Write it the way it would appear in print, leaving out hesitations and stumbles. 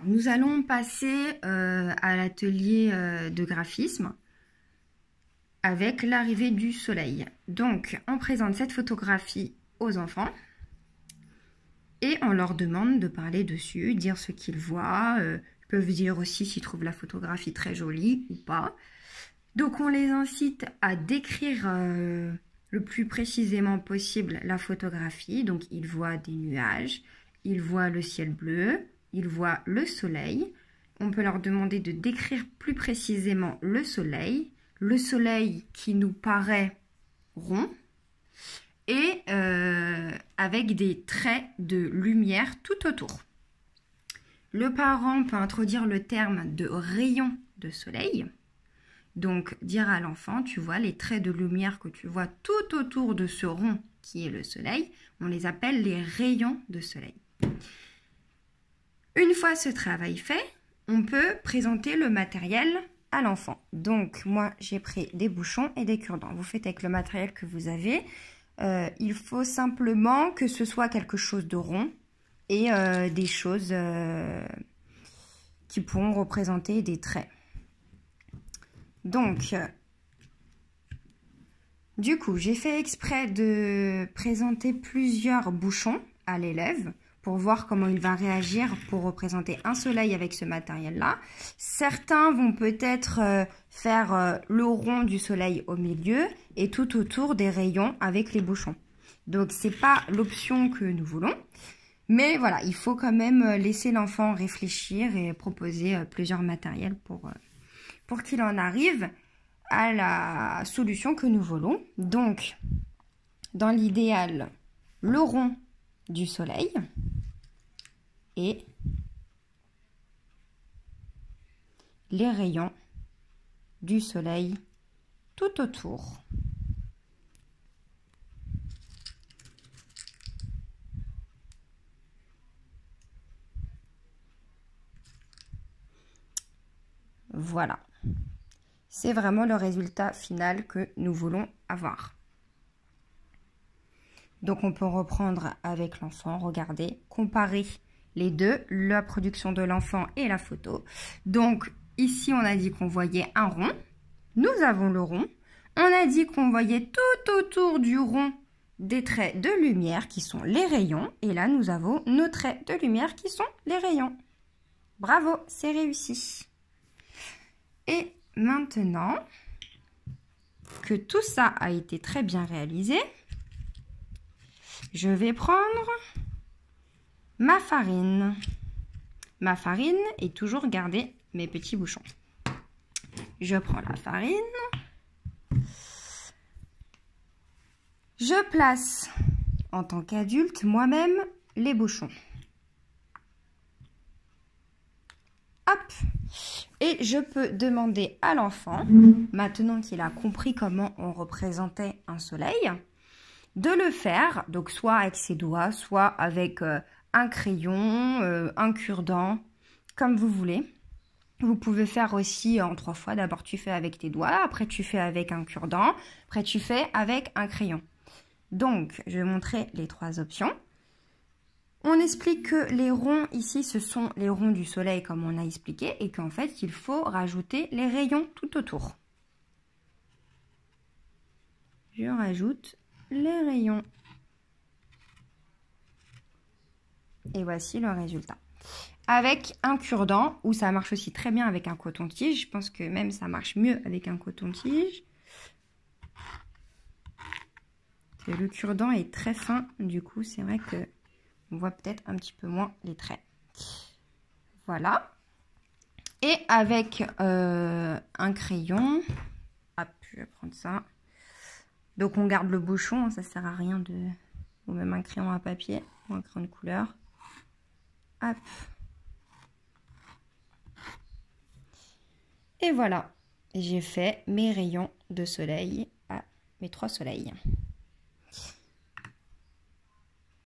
nous allons passer à l'atelier de graphisme avec l'arrivée du soleil. Donc, on présente cette photographie aux enfants et on leur demande de parler dessus, dire ce qu'ils voient. Ils peuvent dire aussi s'ils trouvent la photographie très jolie ou pas. Donc, on les incite à décrire le plus précisément possible la photographie. Donc, ils voient des nuages, ils voient le ciel bleu, ils voient le soleil. On peut leur demander de décrire plus précisément le soleil qui nous paraît rond et avec des traits de lumière tout autour. Le parent peut introduire le terme de rayon de soleil. Donc, dire à l'enfant, tu vois, les traits de lumière que tu vois tout autour de ce rond qui est le soleil, on les appelle les rayons de soleil. Une fois ce travail fait, on peut présenter le matériel à l'enfant. Donc, moi, j'ai pris des bouchons et des cure-dents. Vous faites avec le matériel que vous avez. Il faut simplement que ce soit quelque chose de rond et des choses qui pourront représenter des traits. Donc, du coup, j'ai fait exprès de présenter plusieurs bouchons à l'élève pour voir comment il va réagir pour représenter un soleil avec ce matériel-là. Certains vont peut-être faire le rond du soleil au milieu et tout autour des rayons avec les bouchons. Donc, ce n'est pas l'option que nous voulons. Mais voilà, il faut quand même laisser l'enfant réfléchir et proposer plusieurs matériels pour qu'il en arrive à la solution que nous voulons. Donc, dans l'idéal, le rond du soleil et les rayons du soleil tout autour. Voilà. C'est vraiment le résultat final que nous voulons avoir. Donc, on peut reprendre avec l'enfant, regarder, comparer les deux, la production de l'enfant et la photo. Donc, ici, on a dit qu'on voyait un rond. Nous avons le rond. On a dit qu'on voyait tout autour du rond des traits de lumière qui sont les rayons. Et là, nous avons nos traits de lumière qui sont les rayons. Bravo, c'est réussi. Et maintenant que tout ça a été très bien réalisé, je vais prendre ma farine. Ma farine et toujours garder mes petits bouchons. Je prends la farine. Je place en tant qu'adulte moi-même les bouchons. Hop! Et je peux demander à l'enfant, maintenant qu'il a compris comment on représentait un soleil, de le faire, donc soit avec ses doigts, soit avec un crayon, un cure-dent, comme vous voulez. Vous pouvez faire aussi en 3 fois. D'abord, tu fais avec tes doigts, après tu fais avec un cure-dent, après tu fais avec un crayon. Donc, je vais montrer les 3 options. On explique que les ronds ici, ce sont les ronds du soleil comme on a expliqué et qu'en fait, il faut rajouter les rayons tout autour. Je rajoute les rayons. Et voici le résultat. Avec un cure-dent, ou ça marche aussi très bien avec un coton-tige. Je pense que même ça marche mieux avec un coton-tige. Le cure-dent est très fin, du coup, c'est vrai que on voit peut-être un petit peu moins les traits. Voilà. Et avec un crayon, hop, je vais prendre ça. Donc on garde le bouchon, ça sert à rien de... Ou même un crayon à papier, ou un crayon de couleur. Hop. Et voilà, j'ai fait mes rayons de soleil à mes 3 soleils.